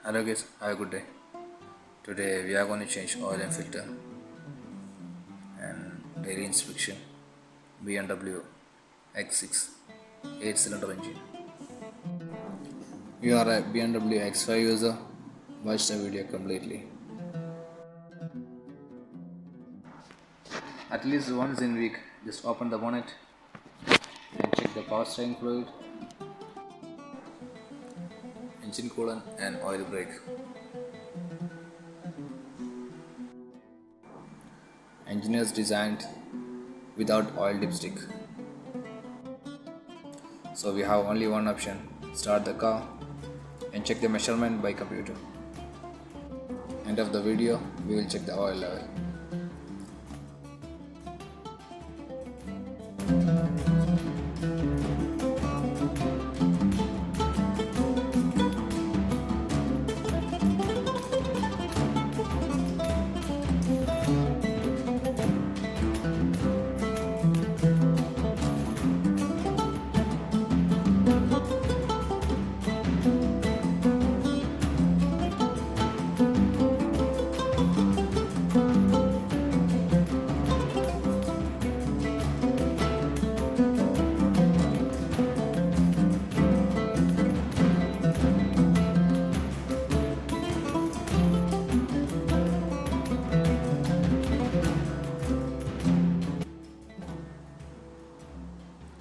Hello guys, have a good day. Today we are going to change oil and filter and daily inspection BMW X6 8-cylinder engine. You are a BMW X5 user, watch the video completely. At least once in a week, just open the bonnet and check the power steering fluid, engine coolant and oil brake. Engineers designed without oil dipstick. So we have only one option, start the car and check the measurement by computer. End of the video, we will check the oil level.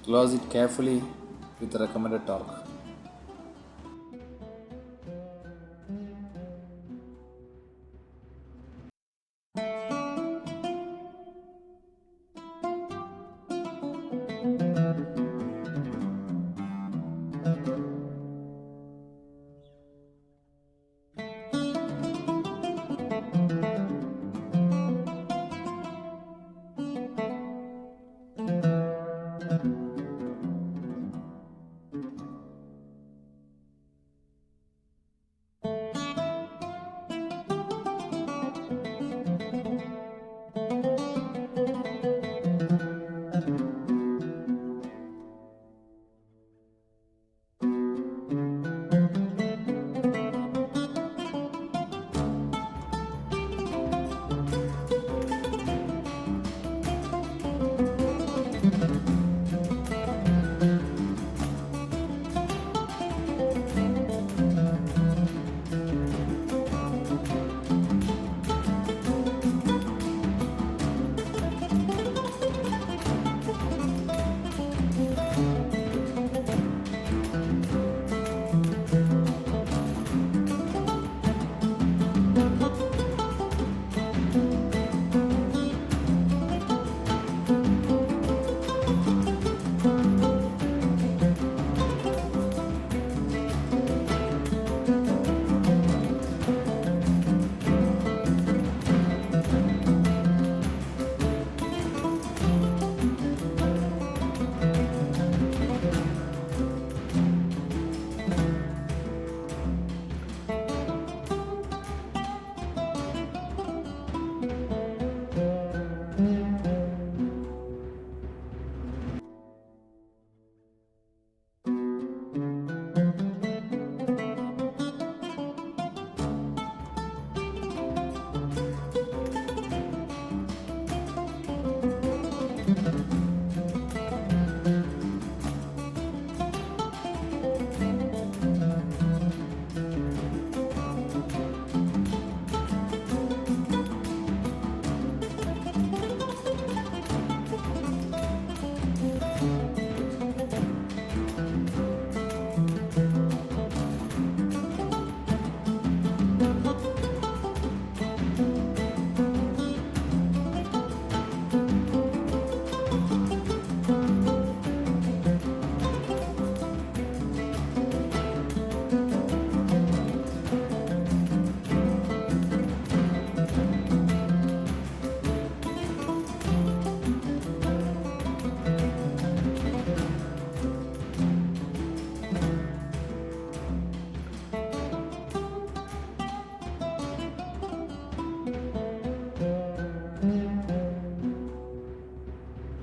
Close it carefully with the recommended torque.